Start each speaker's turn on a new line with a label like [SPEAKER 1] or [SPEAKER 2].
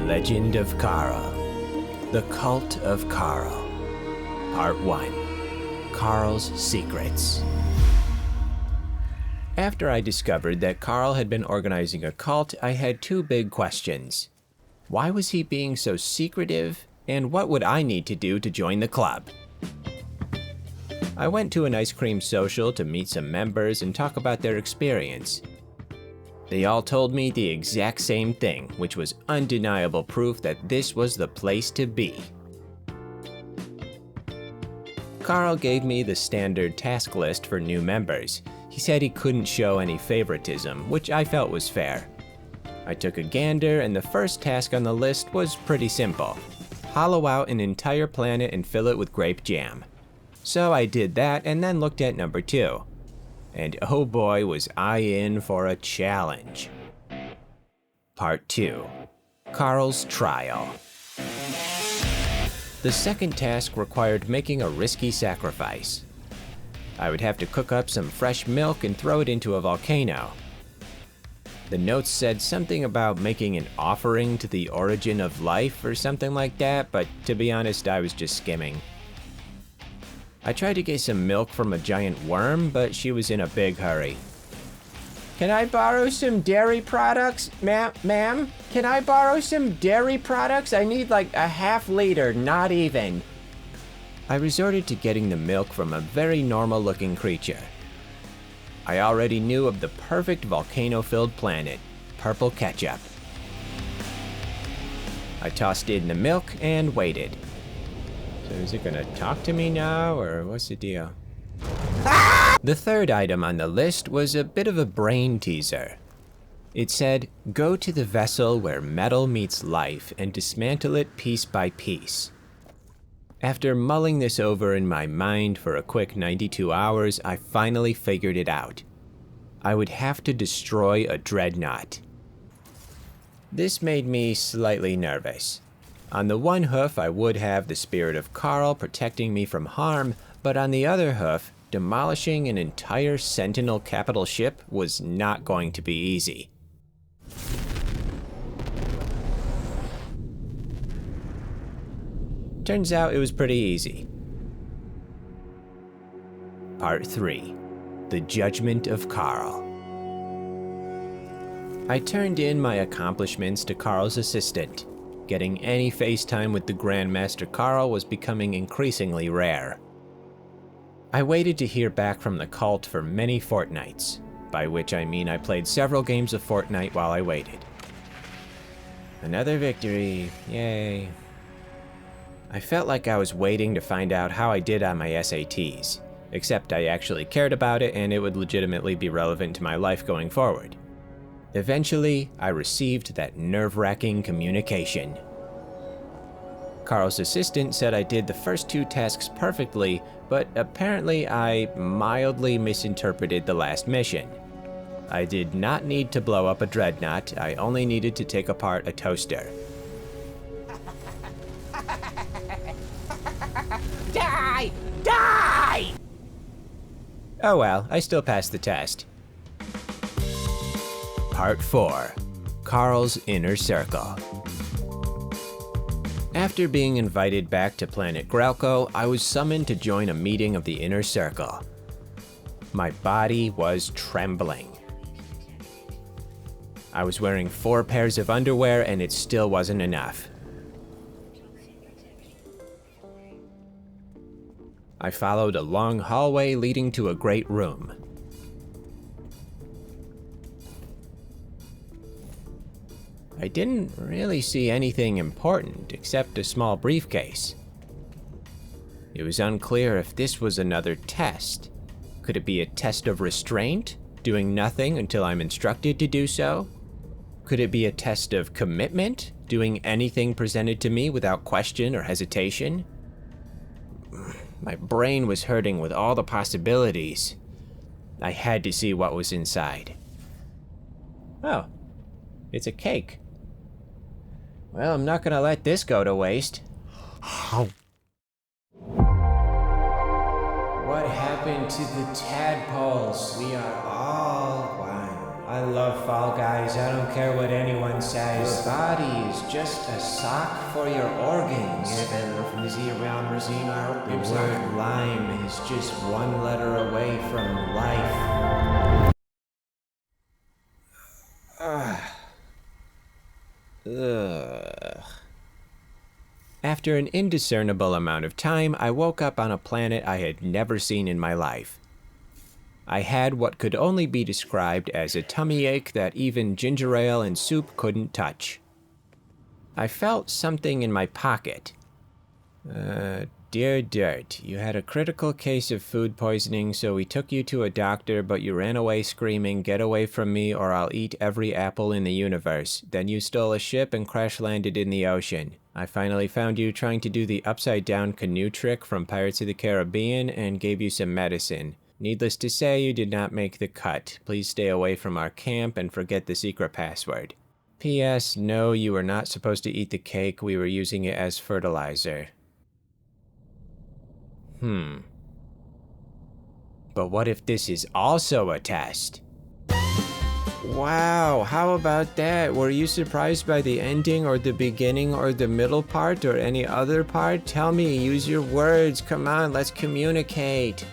[SPEAKER 1] Legend of Carl. The Cult of Carl. Part 1. Carl's Secrets. After I discovered that Carl had been organizing a cult, I had two big questions. Why was he being so secretive, and what would I need to do to join the club? I went to an ice cream social to meet some members and talk about their experience. They all told me the exact same thing, which was undeniable proof that this was the place to be. Carl gave me the standard task list for new members. He said he couldn't show any favoritism, which I felt was fair. I took a gander, and the first task on the list was pretty simple. Hollow out an entire planet and fill it with grape jam. So I did that and then looked at number 2. And oh boy, was I in for a challenge. Part 2. Carl's Trial. The second task required making a risky sacrifice. I would have to cook up some fresh milk and throw it into a volcano. The notes said something about making an offering to the origin of life or something like that, but to be honest, I was just skimming. I tried to get some milk from a giant worm, but she was in a big hurry. Can I borrow some dairy products, ma'am? Can I borrow some dairy products? I need like a half liter, not even. I resorted to getting the milk from a very normal looking creature. I already knew of the perfect volcano-filled planet, purple ketchup. I tossed in the milk and waited. So is it gonna talk to me now, or what's the deal? The third item on the list was a bit of a brain teaser. It said, go to the vessel where metal meets life and dismantle it piece by piece. After mulling this over in my mind for a quick 92 hours, I finally figured it out. I would have to destroy a dreadnought. This made me slightly nervous. On the one hoof, I would have the spirit of Carl protecting me from harm, but on the other hoof, demolishing an entire Sentinel capital ship was not going to be easy. Turns out it was pretty easy. Part 3. The Judgment of Carl. I turned in my accomplishments to Carl's assistant. Getting any FaceTime with the Grandmaster Carl was becoming increasingly rare. I waited to hear back from the cult for many fortnights, by which I mean I played several games of Fortnite while I waited. Another victory, yay. I felt like I was waiting to find out how I did on my SATs, except I actually cared about it and it would legitimately be relevant to my life going forward. Eventually, I received that nerve-wracking communication. Carl's assistant said I did the first 2 tasks perfectly, but apparently I mildly misinterpreted the last mission. I did not need to blow up a dreadnought, I only needed to take apart a toaster. Die! Die! Oh well, I still passed the test. Part 4. Carl's Inner Circle. After being invited back to planet Grelko, I was summoned to join a meeting of the Inner Circle. My body was trembling. I was wearing 4 pairs of underwear and it still wasn't enough. I followed a long hallway leading to a great room. I didn't really see anything important except a small briefcase. It was unclear if this was another test. Could it be a test of restraint, doing nothing until I'm instructed to do so? Could it be a test of commitment, doing anything presented to me without question or hesitation? My brain was hurting with all the possibilities. I had to see what was inside. Oh, it's a cake. Well, I'm not gonna let this go to waste. What happened to the tadpoles? We are all one. I love Fall Guys. I don't care what anyone says. Your body is just a sock for your organs. The word lime is just one letter away from life. Ugh. After an indiscernible amount of time, I woke up on a planet I had never seen in my life. I had what could only be described as a tummy ache that even ginger ale and soup couldn't touch. I felt something in my pocket. Dear Dirt, you had a critical case of food poisoning, so we took you to a doctor, but you ran away screaming, "Get away from me or I'll eat every apple in the universe." Then you stole a ship and crash-landed in the ocean. I finally found you trying to do the upside-down canoe trick from Pirates of the Caribbean and gave you some medicine. Needless to say, you did not make the cut. Please stay away from our camp and forget the secret password. P.S. No, you were not supposed to eat the cake. We were using it as fertilizer. But what if this is also a test? Wow, how about that? Were you surprised by the ending or the beginning or the middle part or any other part? Tell me, use your words. Come on, let's communicate.